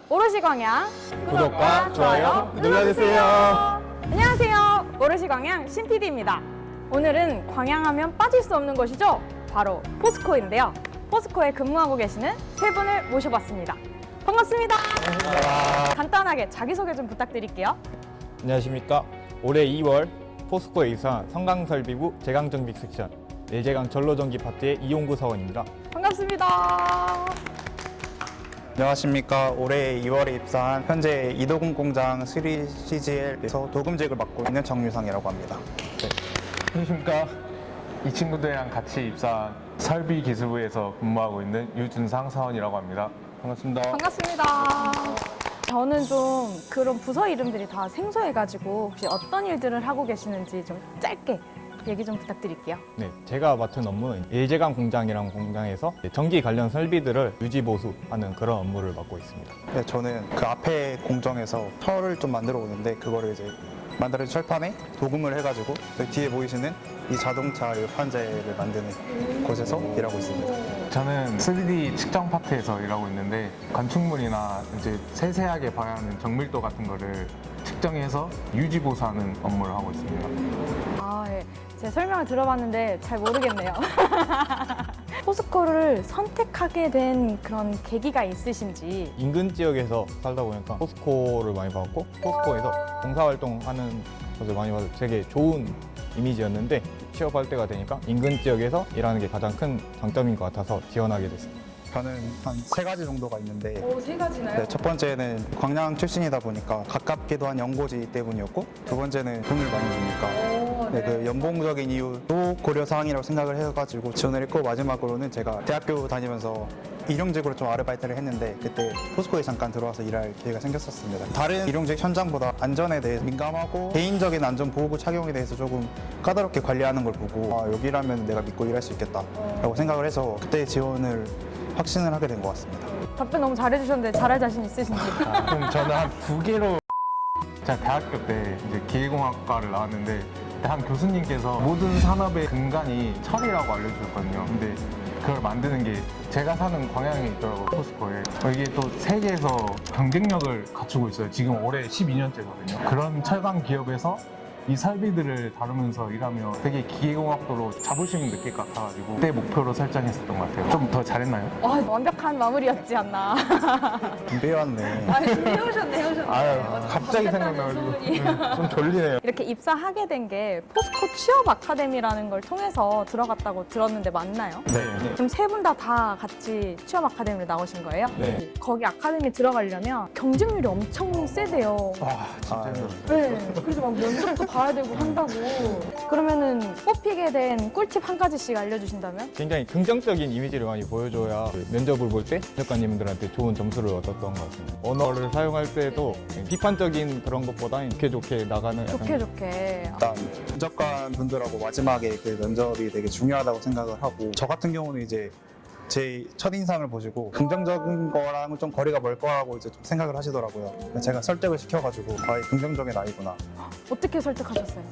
오롯이 광양 구독과 좋아요 눌러주세요. 안녕하세요. 오롯이 광양 신PD입니다. 오늘은 광양하면 빠질 수 없는 곳이죠. 바로 포스코인데요. 포스코에 근무하고 계시는 세 분을 모셔봤습니다. 반갑습니다. 간단하게 자기소개 좀 부탁드릴게요. 안녕하십니까. 올해 2월 포스코에 입사한 성강설비부 제강정비 섹션 일제강 전로전기 파트의 이용구 사원입니다. 반갑습니다. 안녕하십니까. 올해 2월에 입사한 현재 이도금 공장 3CGL에서 도금직을 맡고 있는 정유상이라고 합니다. 안녕하십니까. 이 친구들이랑 같이 입사한 설비기술부에서 근무하고 있는 유준상 사원이라고 합니다. 반갑습니다. 반갑습니다. 저는 좀 그런 부서 이름들이 다 생소해가지고 혹시 어떤 일들을 하고 계시는지 좀 짧게 얘기 좀 부탁드릴게요. 네, 제가 맡은 업무는 일제강 공장이라는 공장에서 전기 관련 설비들을 유지 보수하는 그런 업무를 맡고 있습니다. 네, 저는 그 앞에 공정에서 철을 좀 만들어 오는데 그거를 이제 만들어진 철판에 도금을 해가지고 그 뒤에 보이시는 이 자동차 판재를 만드는 곳에서 일하고 있습니다. 저는 3D 측정 파트에서 일하고 있는데 건축물이나 이제 세세하게 봐야 하는 정밀도 같은 거를 측정해서 유지 보수하는 업무를 하고 있습니다. 아, 예. 제 설명을 들어봤는데 잘 모르겠네요. 포스코를 선택하게 된 그런 계기가 있으신지. 인근 지역에서 살다 보니까 포스코를 많이 봤고 포스코에서 봉사활동하는 것을 많이 봐서 되게 좋은 이미지였는데 취업할 때가 되니까 인근 지역에서 일하는 게 가장 큰 장점인 것 같아서 지원하게 됐습니다. 저는 한 3가지 정도가 있는데 오, 3가지나요? 네, 첫 번째는 광양 출신이다 보니까 가깝기도 한 연고지 때문이었고 두 번째는 돈을 많이 주니까 네, 그 연봉적인 이유도 고려사항이라고 생각을 해가지고 지원을 했고 마지막으로는 제가 대학교 다니면서 일용직으로 좀 아르바이트를 했는데 그때 포스코에 잠깐 들어와서 일할 기회가 생겼었습니다. 다른 일용직 현장보다 안전에 대해 민감하고 개인적인 안전 보호구 착용에 대해서 조금 까다롭게 관리하는 걸 보고 아, 여기라면 내가 믿고 일할 수 있겠다라고 생각을 해서 그때 지원을 확신을 하게 된 것 같습니다. 답변 너무 잘해주셨는데 잘할 자신 있으신지. 그럼 저는 한 2개로 제가 대학교 때 이제 기계공학과를 나왔는데 그때 한 교수님께서 모든 산업의 근간이 철이라고 알려주셨거든요. 근데 그걸 만드는 게 제가 사는 광양에 있더라고요, 포스코에. 이게 또 세계에서 경쟁력을 갖추고 있어요. 지금 올해 12년째거든요. 그런 철강 기업에서 이 설비들을 다루면서 일하면 되게 기계공학도로 자부심을 느낄 것 같아가지고 그때 목표로 설정했었던 것 같아요. 좀 더 잘했나요? 와, 완벽한 마무리였지 않나. 준비해왔네. 아, 해오셨네. 갑자기 생각나가지고 좀 졸리네요. 이렇게 입사하게 된 게 포스코 취업 아카데미라는 걸 통해서 들어갔다고 들었는데 맞나요? 네. 지금 세 분 다 같이 취업 아카데미로 나오신 거예요? 네. 거기 아카데미 들어가려면 경쟁률이 엄청 세대요. 와, 진짜 아, 힘들었어요. 네. 그래서 막 면접도 봐야 되고 한다고. 그러면은 뽑히게 된 꿀팁 한 가지씩 알려주신다면? 굉장히 긍정적인 이미지를 많이 보여줘야 그 면접을 볼 때 면접관님들한테 좋은 점수를 얻었던 것 같습니다. 언어를 사용할 때도 비판적인 그런 것보다는 좋게 나가는 약간 좋게. 일단 면접관 분들하고 마지막에 그 면접이 되게 중요하다고 생각을 하고 저 같은 경우는 이제 제 첫인상을 보시고 긍정적인 거랑은 좀 거리가 멀 거라고 이제 좀 생각을 하시더라고요. 제가 설득을 시켜가지고 아, 긍정적인 아이구나. 어떻게 설득하셨어요?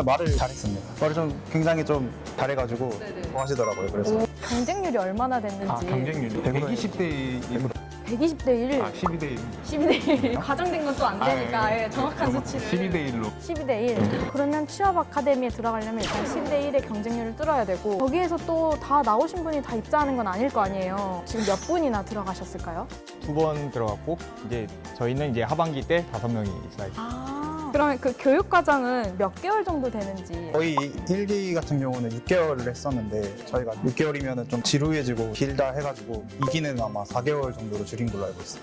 말을 잘했습니다. 말을 좀 굉장히 좀 잘해가지고 좋아하시더라고요. 그래서 경쟁률이 얼마나 됐는지. 아, 경쟁률이 120대 1, 120대 1, 12대 1. 12대 1. 과장된 건 또 안 되니까 아, 예. 예, 정확한 수치를. 12대 1로. 12대 1. 그러면 취업 아카데미에 들어가려면 일단 12대 1의 경쟁률을 뚫어야 되고 거기에서 또 다 나오신 분이 다 입사하는 건 아닐 거 아니에요. 지금 몇 분이나 들어가셨을까요? 2번 들어갔고 이제 저희는 이제 하반기 때 5명이 입사했습니다. 그러면 그 교육 과정은 몇 개월 정도 되는지. 거의 1기 같은 경우는 6개월을 했었는데 저희가 6개월이면 좀 지루해지고 길다 해가지고 2기는 아마 4개월 정도로 줄인 걸로 알고 있어요.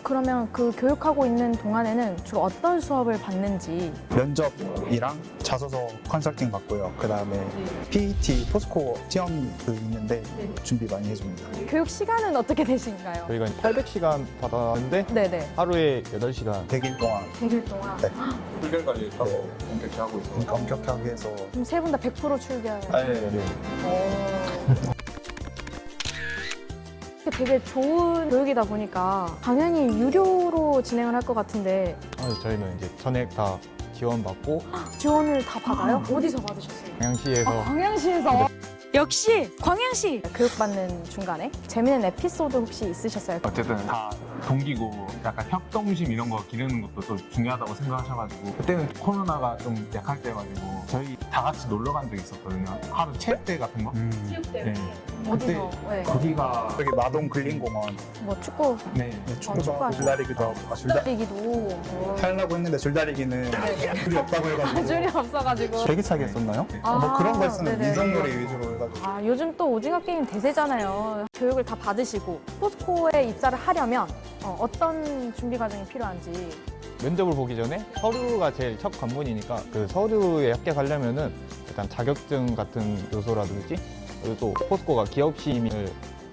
그러면 그 교육하고 있는 동안에는 주로 어떤 수업을 받는지. 면접이랑 자소서 컨설팅 받고요. 그 다음에 PET, 포스코 시험이 있는데 준비 많이 해줍니다. 교육 시간은 어떻게 되신가요? 저희가 800시간 받았는데 네네. 하루에 8시간 100일 동안 100일 동안. 네. 훈련까지 하고 엄격히 하고 있어요. 엄격하게 해서 그럼 세 분 다 100% 출결. 네. 되게 좋은 교육이다 보니까 당연히 유료로 진행을 할 것 같은데 저희는 이제 전액 다 지원받고 지원을 다 받아요? 어디서 받으셨어요? 광양시에서 광양시에서. 역시 광양시. 교육받는 중간에 재밌는 에피소드 혹시 있으셨어요? 어쨌든 다 동기고 약간 협동심 이런 거 기르는 것도 또 중요하다고 생각하셔가지고 그때는 코로나가 좀 약할 때가지고 저희 다 같이 놀러 간 적이 있었거든요. 하루 체육대회 같은 거. 체육대회. 네. 어디서? 네. 거기가 여기 마동 근린공원 뭐 축구 네. 축구도 하고 축구하시고. 줄다리기도 하고 뛰기도 하려고 했는데 줄다리기는 줄이 없다고 해가지고 줄이 없어가지고. 배기차기 했었나요? 아, 뭐 그런 거 했으면 네네. 민속놀이 위주로 해가지고 아, 요즘 또 오징어 게임 대세잖아요. 교육을 다 받으시고 포스코에 입사를 하려면 어떤 준비 과정이 필요한지. 면접을 보기 전에 서류가 제일 첫 관문이니까 그 서류에 합격하려면은 일단 자격증 같은 요소라든지 그리고 또 포스코가 기업 시민을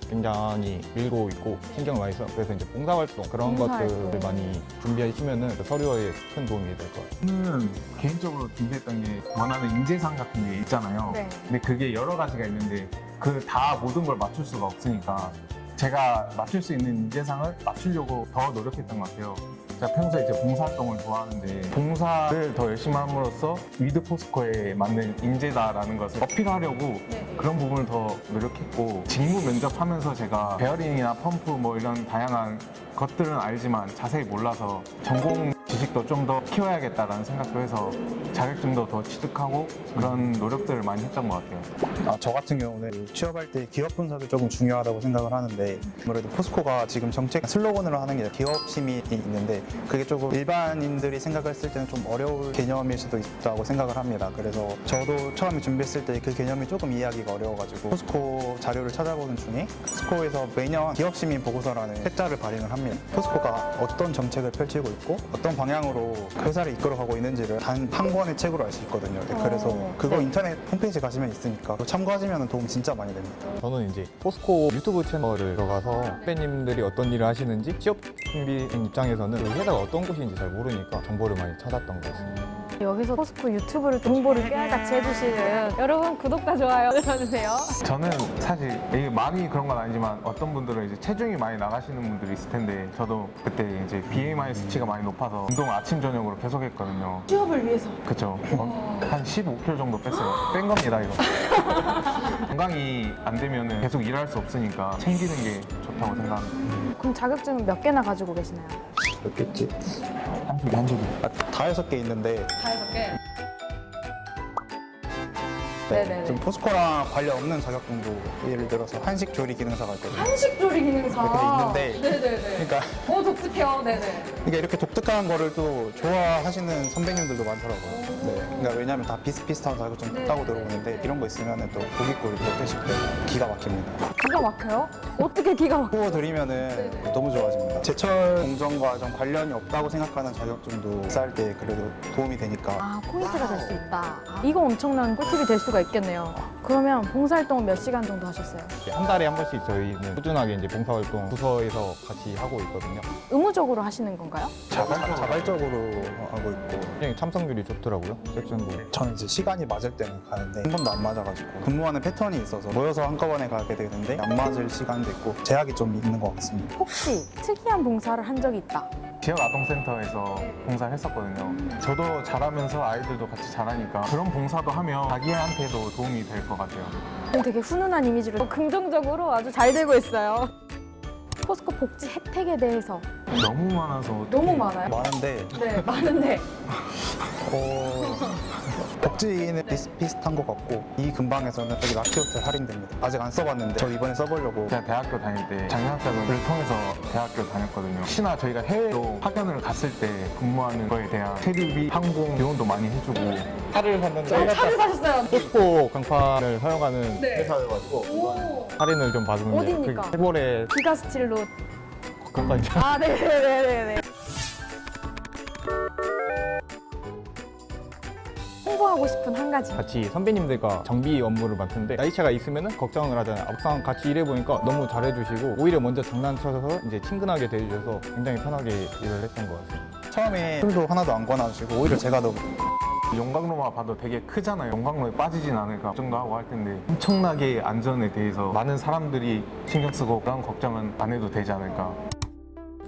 굉장히 밀고 있고 신경을 많이 써요. 그래서 이제 봉사활동 그런 봉사활동. 것들을 많이 준비하시면은 그 서류에 큰 도움이 될 것 같아요. 저는 개인적으로 준비했던 게 원하는 인재상 같은 게 있잖아요. 네. 근데 그게 여러 가지가 있는데 그 다 모든 걸 맞출 수가 없으니까 제가 맞출 수 있는 인재상을 맞추려고 더 노력했던 것 같아요. 제가 평소에 이제 봉사활동을 좋아하는데 봉사를 더 열심히 함으로써 위드 포스코에 맞는 인재다라는 것을 어필하려고 그런 부분을 더 노력했고 직무 면접하면서 제가 베어링이나 펌프 뭐 이런 다양한 것들은 알지만 자세히 몰라서 전공 지식도 좀 더 키워야겠다라는 생각도 해서 자격증도 더 취득하고 그런 노력들을 많이 했던 것 같아요. 저 같은 경우는 취업할 때 기업 분석이 조금 중요하다고 생각을 하는데 아무래도 포스코가 지금 정책 슬로건으로 하는 게 기업 시민이 있는데 그게 조금 일반인들이 생각했을 때는 좀 어려울 개념일 수도 있다고 생각을 합니다. 그래서 저도 처음에 준비했을 때 그 개념이 조금 이해하기가 어려워가지고 포스코 자료를 찾아보는 중에 포스코에서 매년 기업 시민 보고서라는 책자를 발행을 합니다. 포스코가 어떤 정책을 펼치고 있고 어떤 방향으로 회사를 이끌어가고 있는지를 단 한 권의 책으로 알 수 있거든요. 그래서 그거 인터넷 홈페이지 가시면 있으니까 그거 참고하시면 도움 진짜 많이 됩니다. 저는 이제 포스코 유튜브 채널을 들어가서 선배님들이 어떤 일을 하시는지 취업 준비생 입장에서는 그 회사가 어떤 곳인지 잘 모르니까 정보를 많이 찾았던 것 같습니다. 여기서 포스코 유튜브를 정보를 깨알같이 해주시는 여러분 구독과 좋아요 눌러주세요. 저는 사실 이게 많이 그런 건 아니지만 어떤 분들은 이제 체중이 많이 나가시는 분들이 있을 텐데 저도 그때 이제 BMI 수치가 많이 높아서 운동 아침 저녁으로 계속 했거든요. 취업을 위해서. 그쵸. 한 15kg 정도 뺐어요. 뺀 겁니다, 이거. 건강이 안 되면 계속 일할 수 없으니까 챙기는 게 좋다고 생각합니다. 그럼 자격증은 몇 개나 가지고 계시나요? 몇 개지? 한 줄이. 다 6개 있는데 다 6개. 네네네. 좀 포스코랑 관련 없는 자격증도 예를 들어서 한식 조리 기능사가 있거든요. 한식 조리 기능사. 이렇게 있는데 네네네. 그러니까 독특해요. 네네. 이게 이렇게 독특한 거를 또 좋아하시는 선배님들도 많더라고요. 네. 그러니까 왜냐하면 다 비슷비슷한 자격증 네. 따고 들어오는데 이런 거 있으면 또 고깃골 이렇게 빼실 때 기가 막힙니다. 기가 막혀요? 어떻게 기가 막혀? 후보 드리면은 너무 좋아집니다. 제철 공정과 좀 관련이 없다고 생각하는 자격증도 쌓을 때 그래도 도움이 되니까 아, 포인트가 될 수 있다. 아, 이거 엄청난 꿀팁이 될 수가 있겠네요. 그러면 봉사활동은 몇 시간 정도 하셨어요? 한 달에 한 번씩 저희는 꾸준하게 이제 봉사활동 부서에서 같이 하고 있거든요. 의무적으로 하시는 건가요? 자발적으로 하고 있고 굉장히 참석률이 좋더라고요. 섹션도. 저는 이제 시간이 맞을 때는 가는데 한 번도 안 맞아가지고 근무하는 패턴이 있어서 모여서 한꺼번에 가게 되는데 안 맞을 시간도 있고 제약이 좀 있는 것 같습니다. 혹시 특이한 봉사를 한 적이 있다? 지역 아동센터에서 봉사를 했었거든요. 저도 잘하면서 아이들도 같이 잘하니까 그런 봉사도 하면 자기한테도 도움이 될 것 같아요. 되게 훈훈한 이미지로 긍정적으로 아주 잘 되고 있어요. 포스코 복지 혜택에 대해서 너무 많아서 어떡해. 너무 많아요? 많은데 네, 많은데 복지는 비슷비슷한 것 같고 이 근방에서는 여기 라키호텔 할인됩니다. 아직 안 써봤는데 저 이번에 써보려고 제가 대학교 다닐 때 장학자금을 통해서 대학교 다녔거든요. 혹시나 저희가 해외로 파견을 갔을 때 근무하는 거에 대한 세류비, 항공 비용도 많이 해주고 차를 샀는데 차를 사셨어요. 포스코 강판을 사용하는 네. 회사여가지고 오, 할인을 좀 받았는데 어디입니까? 그 해골에 기가 스틸로. 그것까지 아, 네네네네. 홍보하고 싶은 한 가지. 같이 선배님들과 정비 업무를 맡는데 나이차가 있으면 걱정을 하잖아요. 막상 같이 일해보니까 너무 잘해주시고 오히려 먼저 장난쳐서 이제 친근하게 대해주셔서 굉장히 편하게 일을 했던 것 같습니다. 처음에 술도 하나도 안 권하시고 오히려 제가 더 용광로만 봐도 되게 크잖아요. 용광로에 빠지진 않을까 걱정도 하고 할 텐데 엄청나게 안전에 대해서 많은 사람들이 신경 쓰고 그런 걱정은 안 해도 되지 않을까.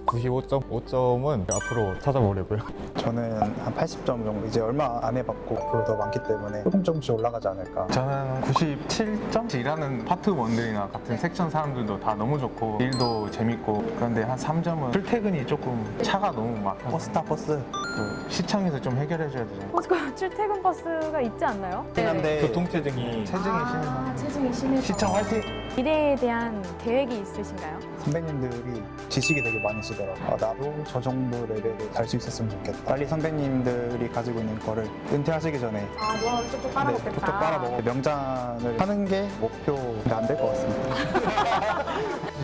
95점? 5점은 앞으로 찾아보려고요. 저는 한 80점 정도 이제 얼마 안 해봤고 앞으로 더 많기 때문에 조금씩 올라가지 않을까. 저는 97점? 일하는 파트원들이나 같은 섹션 사람들도 다 너무 좋고 일도 재밌고 그런데 한 3점은 출퇴근이 조금 차가 너무 막혀서 버스타 버스. 또 시청에서 좀 해결해줘야 되잖아요. 포스코 출퇴근 버스가 있지 않나요? 네. 한데 교통체증이 체증이 심해서 체증이 심해서. 시청 화이팅! 미래에 대한 계획이 있으신가요? 선배님들이 지식이 되게 많이 쓰더라고요. 나도 저 정도 레벨에 갈 수 있었으면 좋겠다. 빨리 선배님들이 가지고 있는 거를 은퇴하시기 전에 아, 노하우를 쭉쭉 빨아먹겠다. 툭툭 빨아먹어 명장을 하는 게 목표가 안 될 것 같습니다.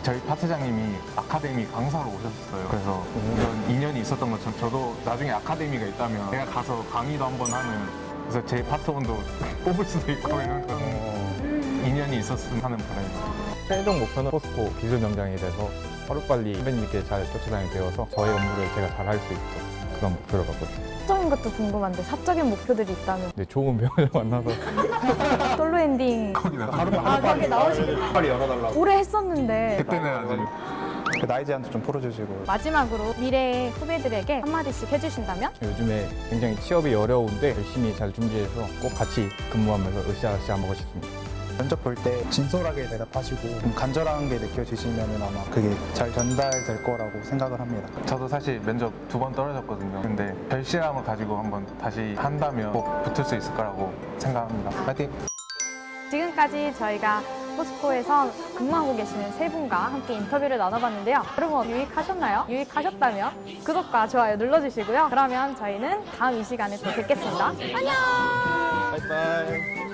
저희 파트장님이 아카데미 강사로 오셨어요. 그래서 이런 인연이 있었던 것처럼 저도 나중에 아카데미가 있다면 제가 가서 강의도 한번 하는 그래서 제 파트원도 뽑을 수도 있고 이런 그런 인연이 있었으면 하는 바람입니다. 최종 목표는 포스코 기술 명장이 돼서 하루빨리 선배님께 잘 쫓아다니게 되어서 저의 업무를 제가 잘 할 수 있도록 그런 목표를 갖고 있습니다. 사적인 것도 궁금한데 사적인 목표들이 있다면 근데 좋은 배우를 만나서 솔로 엔딩 아, 거기 나오시길 빨리 열어달라고. 오래 했었는데 그때는 아직 그 나이 제한도 좀 풀어주시고 마지막으로 미래의 후배들에게 한마디씩 해주신다면? 요즘에 굉장히 취업이 어려운데 열심히 잘 준비해서 꼭 같이 근무하면서 으쌰으쌰 한번 하고 싶습니다. 면접 볼 때 진솔하게 대답하시고 좀 간절한 게 느껴지시면 아마 그게 잘 전달될 거라고 생각을 합니다. 저도 사실 면접 2번 떨어졌거든요. 근데 결실함을 가지고 한번 다시 한다면 꼭 붙을 수 있을 거라고 생각합니다. 파이팅! 지금까지 저희가 포스코에서 근무하고 계시는 세 분과 함께 인터뷰를 나눠봤는데요. 여러분 유익하셨나요? 유익하셨다면 구독과 좋아요 눌러주시고요. 그러면 저희는 다음 이 시간에 또 뵙겠습니다. 안녕! 바이바이.